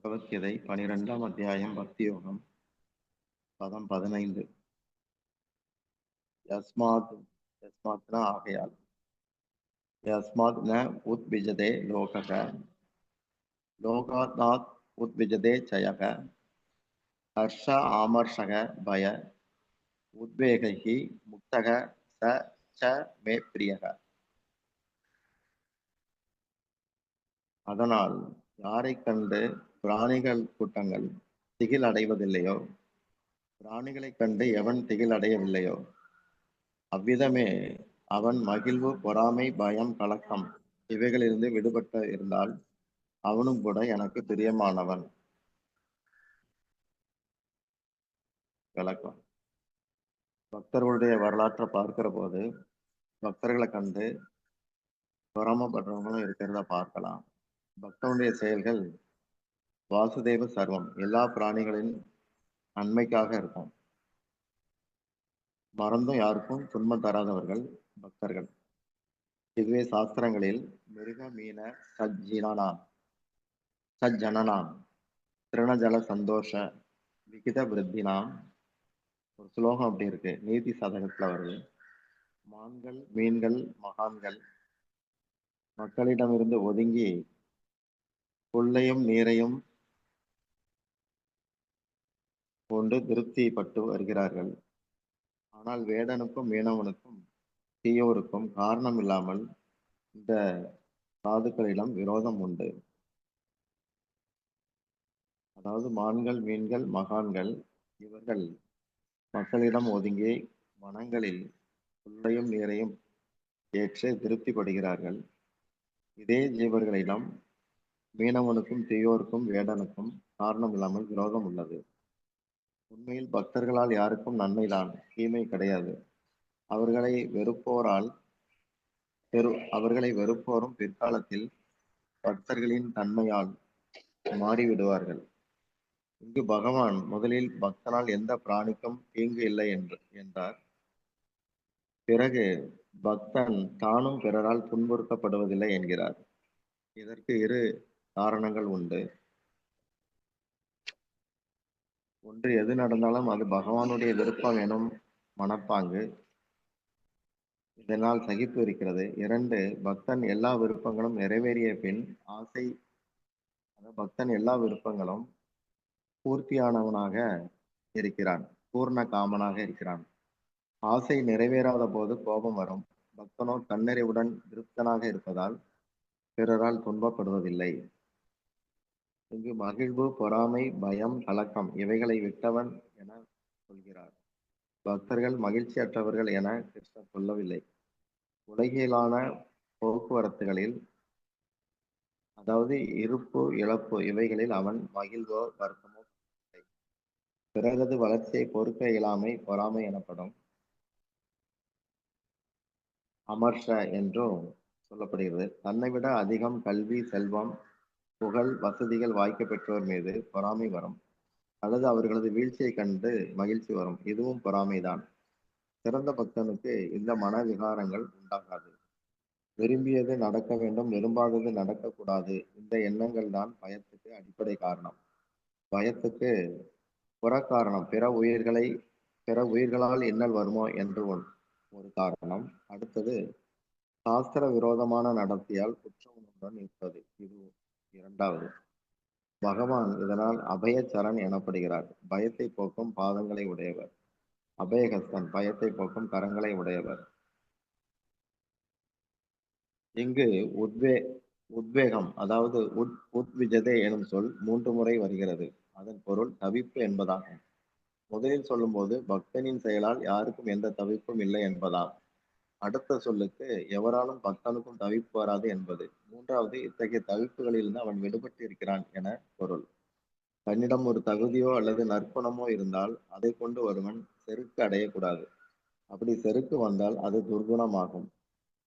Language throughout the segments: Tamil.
பகவத்கீதை 12ஆம் அத்தியாயம் பக்தி யோகம் பதம் 15. யஸ்மாத் யஸ்மாத்னா ஆகையால் யஸ்மாத் ந உத்விஜதே லோகக லோகாத்நாத் உத்விஜதே சயக ஹர்ஷ ஆமர்ஷக பய உத்வேகி முக்தக ச ச மே பிரியக. அதனால் யாரைக் கண்டு பிராணிகள் கூட்டங்கள் திகில் அடைவதில்லையோ, பிராணிகளைக் கண்டு எவன் திகில் அடையவில்லையோ, அவ்விதமே அவன் மகிழ்வு, பொறாமை, பயம், கலக்கம் இவைகளிலிருந்து விடுபட்டு இருந்தால் அவனும் கூட எனக்கு பிரியமானவன். விளக்கம். பக்தர்களுடைய வரலாற்றை பார்க்கிற போது பக்தர்களை கண்டு பொறாமப்படுறவங்களும் இருக்கிறத பார்க்கலாம். பக்தனுடைய செயல்கள் வாசுதேவ சர்வம், எல்லா பிராணிகளின் நன்மைக்காக இருக்கும். மறந்தும் யாருக்கும் துன்பம் தராதவர்கள் பக்தர்கள். இதுவே சாஸ்திரங்களில் மிருக மீன சஜ்ஜனனாம் திருணஜல சந்தோஷ விகித விருத்தினாம் ஒரு ஸ்லோகம் அப்படி இருக்கு, நீதி சதகத்துல வருது. மான்கள் மீன்கள் மகான்கள் மக்களிடமிருந்து ஒதுங்கி புல்லையும் நீரையும் கொண்டு திருப்திப்பட்டு வருகிறார்கள். ஆனால் வேடனுக்கும் மீனவனுக்கும் தீயோருக்கும் காரணம் இல்லாமல் இந்த சாதுக்களிடம் விரோதம் உண்டு. அதாவது மான்கள் மீன்கள் மகான்கள் இவர்கள் மக்களிடம் ஒதுங்கி வனங்களில் புல்லையும் நீரையும் ஏற்று திருப்திப்படுகிறார்கள். இதே ஜீவர்களிடம் மீனவனுக்கும் தீயோருக்கும் வேடனுக்கும் காரணம் இல்லாமல் விரோதம் உள்ளது. உண்மையில் பக்தர்களால் யாருக்கும் நன்மைதான், தீமை கிடையாது. அவர்களை வெறுப்போரும் பிற்காலத்தில் பக்தர்களின் தன்மையால் மாறிவிடுவார்கள். இங்கு பகவான் முதலில் பக்தனால் எந்த பிராணிக்கும் தீங்கு இல்லை என்றார். பிறகு பக்தன் தானும் பிறரால் துன்புறுத்தப்படுவதில்லை என்கிறார். இதற்கு இரு காரணங்கள் உண்டு. ஒன்று, எது நடந்தாலும் அது பகவானுடைய விருப்பம் எனும் மனப்பாங்கு, இதனால் சகிப்பு இருக்கிறது. 2, பக்தன் எல்லா விருப்பங்களும் நிறைவேறிய பின் பக்தன் எல்லா விருப்பங்களும் பூர்த்தியானவனாக இருக்கிறான், பூர்ண காமனாக இருக்கிறான். ஆசை நிறைவேறாத போது கோபம் வரும். பக்தனோ தன்னறிவுடன் திருப்தனாக இருப்பதால் பிறரால் துன்பப்படுவதில்லை. இங்கு மகிழ்வு, பொறாமை, பயம், கலக்கம் இவைகளை விட்டவன் என சொல்கிறார். பக்தர்கள் மகிழ்ச்சியற்றவர்கள் என கிருஷ்ணர் சொல்லவில்லை. உலகிலான போக்குவரத்துகளில், அதாவது இருப்பு இழப்பு இவைகளில் அவன் மகிழ்வோ வருத்தமோ இல்லை. பிறரது வளர்ச்சியை பொறுக்க இயலாமை பொறாமை எனப்படும். அமர்ஷ என்றும் சொல்லப்படுகிறது. தன்னை விட அதிகம் கல்வி, செல்வம், புகழ், வசதிகள் வாய்க்க பெற்றோர் மீது பொறாமை வரும், அல்லது அவர்களது வீழ்ச்சியை கண்டு மகிழ்ச்சி வரும். இதுவும் பொறாமைதான். சிறந்த பக்தனுக்கு இந்த மன விகாரங்கள் உண்டாகாது. விரும்பியது நடக்க வேண்டும், விரும்பாதது நடக்கக்கூடாது. இந்த எண்ணங்கள் தான் பயத்துக்கு அடிப்படை காரணம். பயத்துக்கு புறக்காரணம் பிற உயிர்களால் இன்னல் வருமோ என்று ஒரு காரணம். அடுத்தது சாஸ்திர விரோதமான நடத்தியால் குற்ற உணர்வுடன் இருப்பது, இது 2வது. பகவான் இதனால் அபயச்சரண் எனப்படுகிறார். பயத்தை போக்கும் பாதங்களை உடையவர். அபயகஸ்தன், பயத்தை போக்கும் கரங்களை உடையவர். இங்கு உத்வேகம், அதாவது உத்விஜதே எனும் சொல் 3 முறை வருகிறது. அதன் பொருள் தவிப்பு என்பதாகும். முதலில் சொல்லும்போது பக்தனின் செயலால் யாருக்கும் எந்த தவிப்பும் இல்லை என்பதால். அடுத்த சொல்லுக்கு எவராலும் பக்தனுக்கும் தவிப்பு வராது என்பது. 3வது, இத்தகைய தவிப்புகளிலிருந்து அவன் விடுபட்டு இருக்கிறான் என பொருள். தன்னிடம் ஒரு தகுதியோ அல்லது நற்குணமோ இருந்தால் அதை கொண்டு ஒருவன் செருக்கு அடையக்கூடாது. அப்படி செருக்கு வந்தால் அது துர்குணமாகும்.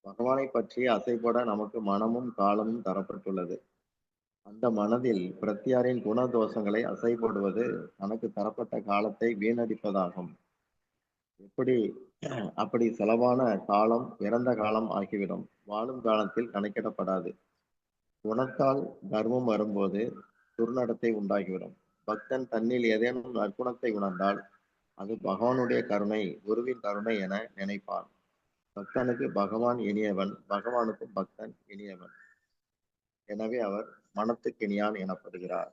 பகவானை பற்றி அசைப்பட நமக்கு மனமும் காலமும் தரப்பட்டுள்ளது. அந்த மனதில் பிரத்தியாரின் குணதோஷங்களை அசைப்படுவது தனக்கு தரப்பட்ட காலத்தை வீணடிப்பதாகும். அப்படி செலவான காலம் இறந்த காலம் ஆகிவிடும். வாழும் காலத்தில் கணக்கிடப்படாது. குணத்தால் கர்வம் வரும்போது துர்நடத்தை உண்டாகிவிடும். பக்தன் தன்னில் ஏதேனும் நற்குணத்தை உணர்ந்தால் அது பகவானுடைய கருணை, குருவின் கருணை என நினைப்பான். பக்தனுக்கு பகவான் இனியவன், பகவானுக்கும் பக்தன் இனியவன். எனவே அவர் மனத்துக்கு இனியான் எனப்படுகிறார்.